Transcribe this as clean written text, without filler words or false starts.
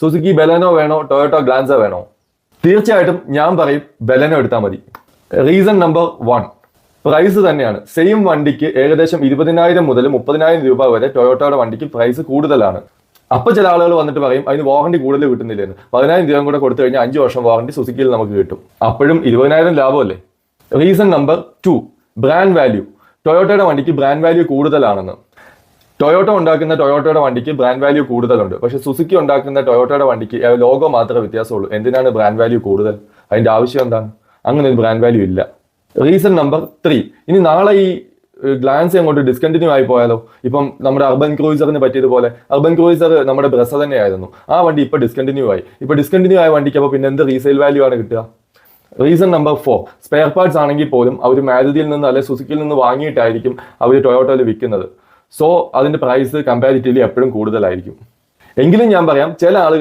Suzuki Baleno വേണോ Toyota Glanza വേണോ? തീർച്ചയായിട്ടും ഞാൻ പറയും ബലെനോ എടുത്താൽ മതി. റീസൺ നമ്പർ 1, പ്രൈസ് തന്നെയാണ്. സെയിം വണ്ടിക്ക് ഏകദേശം 20,000 മുതൽ 30,000 രൂപ വരെ ടൊയോട്ടോയുടെ വണ്ടിക്ക് പ്രൈസ് കൂടുതലാണ്. അപ്പൊ ചില ആളുകൾ വന്നിട്ട് പറയും അതിന് വാറണ്ടി കൂടുതൽ കിട്ടുന്നില്ലെന്ന്. 10,000 രൂപ കൂടെ കൊടുത്തു കഴിഞ്ഞാൽ 5 വർഷം വാറണ്ടി സുസുക്കിയിൽ നമുക്ക് കിട്ടും. അപ്പോഴും 20,000 ലാഭമല്ലേ. Reason number 2, brand value. ടൊയോട്ടോയുടെ വണ്ടിക്ക് ബ്രാൻഡ് വാല്യൂ കൂടുതലാണെന്ന്. ടൊയോട്ടോ ഉണ്ടാക്കുന്ന ടൊയോട്ടോയുടെ വണ്ടിക്ക് ബ്രാൻഡ് വാല്യൂ കൂടുതലുണ്ട്. പക്ഷെ സുസുക്കി ഉണ്ടാക്കുന്ന ടൊയോട്ടോയുടെ വണ്ടിക്ക് ലോഗോ മാത്രമേ വ്യത്യാസമുള്ളൂ. എന്തിനാണ് ബ്രാൻഡ് വാല്യൂ കൂടുതൽ? അതിന്റെ ആവശ്യം എന്താണ്? അങ്ങനെ ഒരു ബ്രാൻഡ് വാല്യൂ ഇല്ല. റീസൺ നമ്പർ 3, ഇനി നാളെ ഈ ഗ്ലാൻസ് അങ്ങോട്ട് ഡിസ്കണ്ടിന്യൂ ആയി പോയാലോ? ഇപ്പം നമ്മുടെ അർബൻ ക്രൂയിസറിന് പറ്റിയതുപോലെ, അർബൻ ക്രൂയിസർ നമ്മുടെ ബ്രസ തന്നെയായിരുന്നു. ആ വണ്ടി ഇപ്പൊ ഡിസ്കണ്ടിന്യൂ ആയി. ഇപ്പൊ ഡിസ്കണ്ടിന്യൂ ആയ വണ്ടിക്ക് അപ്പോൾ പിന്നെ എന്ത് റീസെയിൽ വാല്യൂ ആണ് കിട്ടുക? റീസൺ നമ്പർ 4, സ്പെയർ പാർട്സ് ആണെങ്കിൽ പോലും അവർ മാരുതിയിൽ നിന്ന് അല്ലെങ്കിൽ സുസുക്കിയിൽ നിന്ന് വാങ്ങിയിട്ടായിരിക്കും അവർ ടൊയോട്ടോയിൽ വിൽക്കുന്നത്. സോ അതിന്റെ പ്രൈസ് കമ്പാരിറ്റീവ്ലി എപ്പോഴും കൂടുതലായിരിക്കും. എങ്കിലും ഞാൻ പറയാം, ചില ആളുകൾ